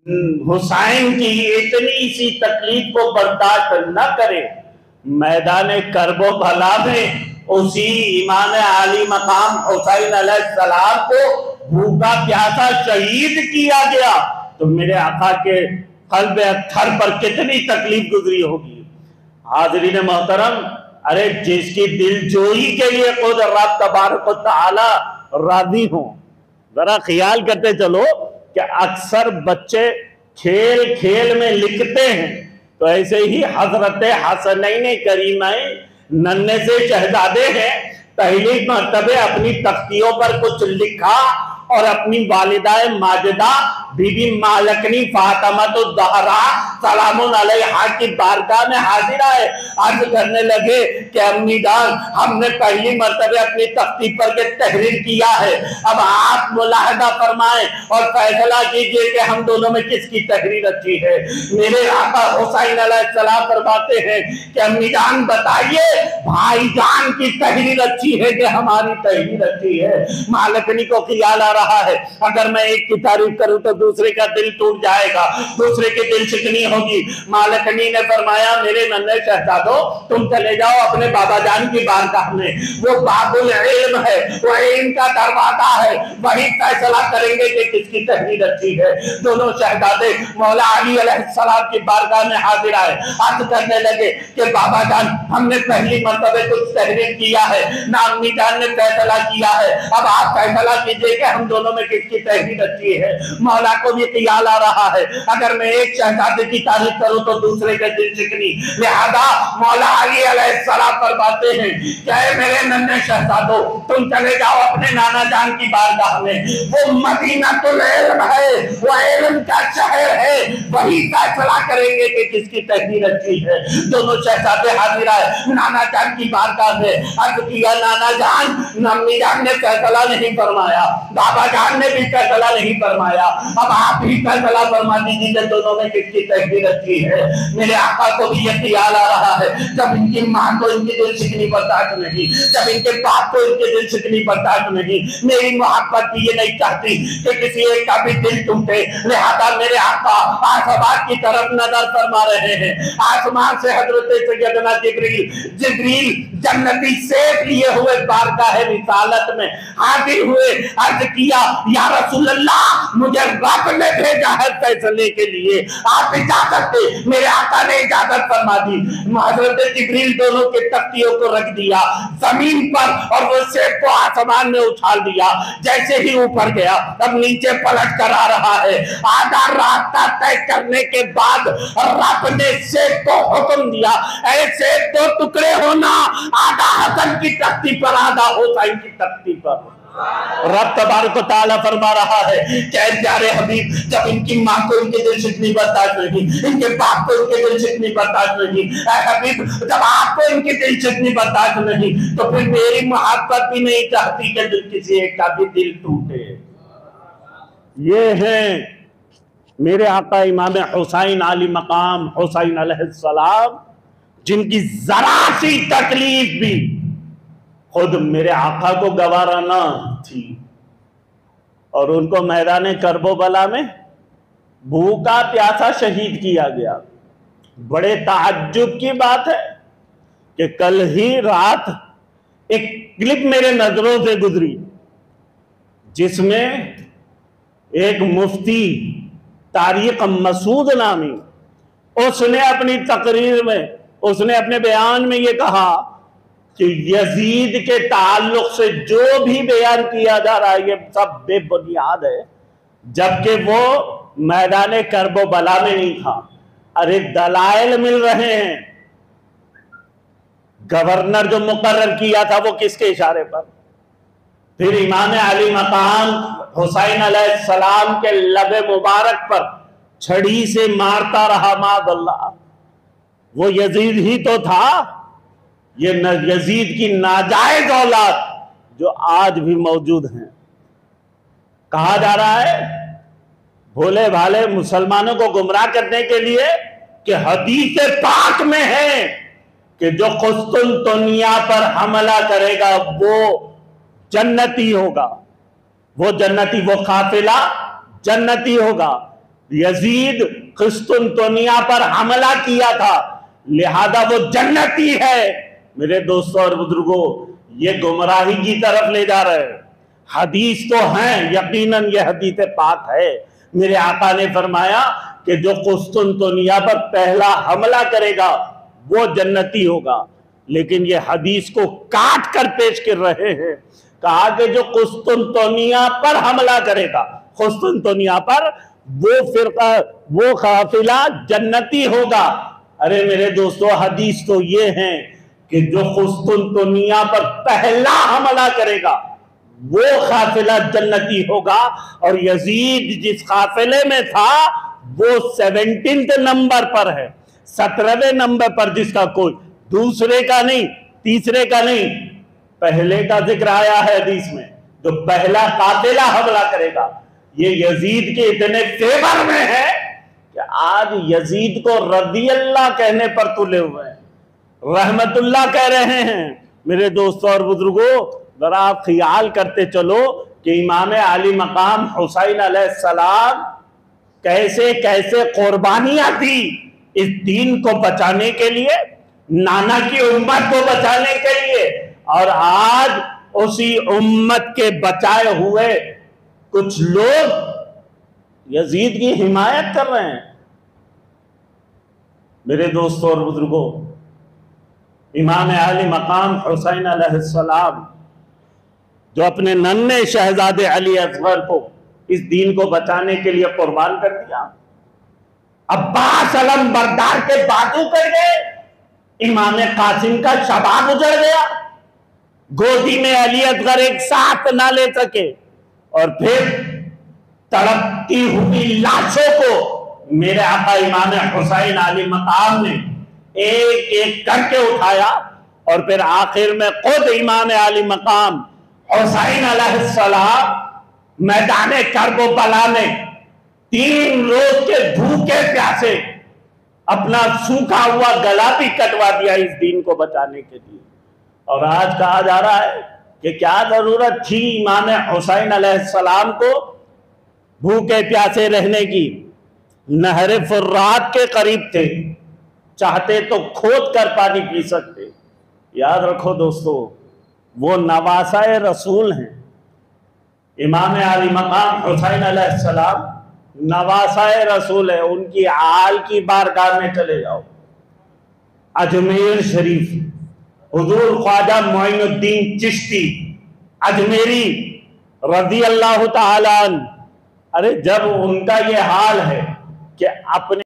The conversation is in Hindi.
हुसैन की इतनी सी तकलीफ को बर्दाश्त न करे, मैदान करबला में उसी इमाम आली मकाम हुसैन अलैहिस्सलाम को भूखा प्यासा शहीद किया गया, तो मेरे आका के कल्ब अत्थर पर कितनी तकलीफ गुजरी होगी। हाज़रीन मोहतरम, अरे जिसकी दिलजोई के लिए खुद रब तबारक व तआला राजी हो, जरा ख्याल करते चलो कि अक्सर बच्चे खेल खेल में लिखते हैं, तो ऐसे ही हजरत हसनैन करीमैन नन्हे से शहजादे हैं, पहली मर्तबे अपनी तख्तियों पर कुछ लिखा और अपनी वालिदाए माजिदा बीबी मालकनी फातिमा तो ज़हरा सलामुन अलैहा की बारगाह में हाजिर आए, अर्ज करने लगे कि अम्मी जान, हमने पहली मर्तबे अपनी तख्ती पर के तहरीर किया है, अब आप मुलाहदा फरमाएं और फैसला कीजिए कि हम दोनों में किसकी तहरीर अच्छी है। मेरे आका हुसैन अलैहिस्सलाम फरमाते हैं कि अम्मी जान बताइए, भाईजान की तहरीर अच्छी है कि हमारी तहरीर अच्छी है। मालकनी को ख्याल आ रहा है, अगर मैं एक की तारीफ करूं तो दूसरे का दिल टूट जाएगा, दूसरे की दिल शिकनी होगी। मालकनी ने फरमाया, मेरे नन्हे शहजादो, तुम चले जाओ अपने बाबा जान की बारगाह में, वो बाबुल इल्म है, वो इल्म का दरवाजा है, वही फैसला करेंगे कि किसकी तहरीर अच्छी है। दोनों शहजादे मौला अली अलैहिस्सलाम की बारगाह में हाजिर आए, अर्ज करने लगे कि बाबा जान, हमने पहली मर्तबे कुछ तहरीर किया है, ना अम्मी जान ने फैसला किया है, अब आप फैसला कीजिए कि हम दोनों में किसकी तहरीर अच्छी है। मौला को भी ख्याल आ रहा है, अगर मैं एक शहजादे की तारीफ करूं तो दूसरे के दिल शिकनी, लिहाजा मौला अली अलैहिस्सलाम फरमाते हैं कि मेरे नन्हे शहजादो, तुम चले जाओ अपने नाना जान की बारगाह में, वो मदीनातुल इल्म है, वो इल्म का शहर है, वही फैसला करेंगे कि किसकी तहरीर अच्छी है। दोनों शहजादे हाजिर आए नाना जान की बारगाह में, अर्ज किया, नाना जान, अम्मी जान ने फैसला नहीं फरमाया, बाबा जान ने भी फैसला नहीं फरमाया, अब आप ही फैसला फरमा दीजिए दोनों में किसकी तहरीर अच्छी है। मेरे आका को भी ये ख्याल आ रहा है, जब इनकी माँ को इनकी दिल शिकनी बर्दाश्त नहीं, जब इनके बाप को इनके दिल शिकनी बर्दाश्त नहीं, मेरी मोहब्बत भी ये नहीं चाहती कि किसी एक का भी दिल टूटे, लिहाजा मेरे आका आसमान की तरफ नजर फरमा रहे हैं। आसमान से हजरत सैयदना जिब्रील जन्नती सेब लिए हुए बारगाह रिसालत में हाजिर हुए, अर्ज किया, या रसूल अल्लाह, मुझे रब ने भेजा है फैसले के लिए, आप इजाजत दे। मेरे आका ने इजाजत फरमा दी। हजरत जिब्रील दोनों के तख्तियों को रख दिया जमीन पर और वो सेब को आसमान में उछाल दिया। जैसे ही ऊपर गया, अब नीचे पलट कर आ रहा है। आधा रास्ता तय करने के बाद रब ने सेब को हुक्म दिया, ऐसे दो टुकड़े होना, आधा हसन की तख्ती पर, आधा हुसैन की तख्ती पर। रब तबारक व तआला फरमा रहा है कि प्यारे हबीब, जब इनकी माँ को इनके दिल शिकनी बर्दाश्त नहीं, इनके बाप को इनके दिल शिकनी बर्दाश्त नहीं, हबीब जब आपको इनकी दिल शिकनी बर्दाश्त नहीं, तो फिर मेरी मोहब्बत भी नहीं चाहती कि दिल किसी एक का भी दिल टूटे। ये है मेरे आका इमाम हुसैन आली मकाम हुसैन अलैहिस्सलाम, जिनकी जरा सी तकलीफ भी खुद मेरे आका को गवारा ना थी, और उनको मैदान करबला में भूखा प्यासा शहीद किया गया। बड़े ताज्जुब की बात है कि कल ही रात एक क्लिप मेरे नजरों से गुजरी, जिसमें एक मुफ्ती तारिक मसूद नामी, उसने अपनी तकरीर में, उसने अपने बयान में ये कहा कि यजीद के ताल्लुक से जो भी बयान किया जा रहा है ये सब बेबुनियाद है, जबकि वो मैदान करबला में नहीं था। अरे दलाइल मिल रहे हैं। गवर्नर जो मुकर्रर किया था वो किसके इशारे पर? फिर इमाम अली मकाम हुसैन अलैहिस्सलाम के लबे मुबारक पर छड़ी से मारता रहा मादअल्लाह, वो यजीद ही तो था। ये यजीद की नाजायज औलाद जो आज भी मौजूद हैं। कहा जा रहा है भोले भाले मुसलमानों को गुमराह करने के लिए कि हदीस पाक में है कि जो कुस्तुनतुनिया पर हमला करेगा वो जन्नती होगा, वो जन्नती, वो काफिला जन्नती होगा। यजीद कुस्तुनतुनिया पर हमला किया था, लिहाजा वो जन्नती है। मेरे दोस्तों और बुजुर्गों, ये गुमराही की तरफ ले जा रहे हैं। हदीस तो है, यकीनन ये हदीस पाक है। मेरे आका ने फरमाया कि जो कुस्तुनतुनिया पर पहला हमला करेगा वो जन्नती होगा। लेकिन ये हदीस को काट कर पेश कर रहे हैं। कहा कि जो कुस्तुनतुनिया पर हमला करेगा, कुस्तुनतुनिया पर, वो फिरका, वो काफिला जन्नती होगा। अरे मेरे दोस्तों, हदीस तो ये है कि जो कुस्तुनतुनिया पर पहला हमला करेगा वो काफिला जन्नती होगा। और यजीद जिस काफिले में था वो 17वें नंबर पर है, 17वें नंबर पर, जिसका कोई दूसरे का नहीं, तीसरे का नहीं, पहले का जिक्र आया है हदीस में। जो पहला काफिला हमला करेगा ये यजीद के इतने फेवर में है कि आज यजीद को रदी अल्लाह कहने पर तुले हुए हैं, रहमतुल्लाह कह रहे हैं। मेरे दोस्तों और बुजुर्गों, जरा आप ख्याल करते चलो कि इमाम आली मकाम हुसैन अलैहिस्सलाम कैसे कैसे कुर्बानियां दी इस दीन को बचाने के लिए, नाना की उम्मत को बचाने के लिए। और आज उसी उम्मत के बचाए हुए कुछ लोग यजीद की हिमायत कर रहे हैं। मेरे दोस्तों और बुजुर्गों, इमाम आली मकाम हुसैन अलैहिस्सलाम जो अपने नन्हे शहजादे अली असगर को इस दीन को बचाने के लिए कुर्बान कर दिया, अब्बास अलम बरदार के बाजू कर गए, इमाम कासिम का शबाब उजड़ गया, गोदी में अली असगर एक साथ ना ले सके, और फिर तड़पती हुई लाशों को मेरे आका इमाम हुसैन अली मकाम ने एक एक करके उठाया। और फिर आखिर में खुद इमाम अली मकाम हुसैन अलैहिस्सलाम मैदाने करबला में 3 रोज के भूखे प्यासे अपना सूखा हुआ गला भी कटवा दिया इस दीन को बचाने के लिए। और आज कहा जा रहा है कि क्या जरूरत थी इमाम हुसैन अलैहिस्सलाम को भूखे प्यासे रहने की। नहर फुर्रात के करीब थे, चाहते तो खोद कर पानी पी सकते। याद रखो दोस्तों, वो नवासाए रसूल हैं। इमाम आली मकाम हुसैन अलैहिस्सलाम नवासाए रसूल है। उनकी आल की बारगाह में चले जाओ, अजमेर शरीफ, हुजूर ख्वाजा मोइनुद्दीन चिश्ती अजमेरी रज़ी अल्लाह ताला अन्हु। अरे जब उनका ये हाल है कि अपने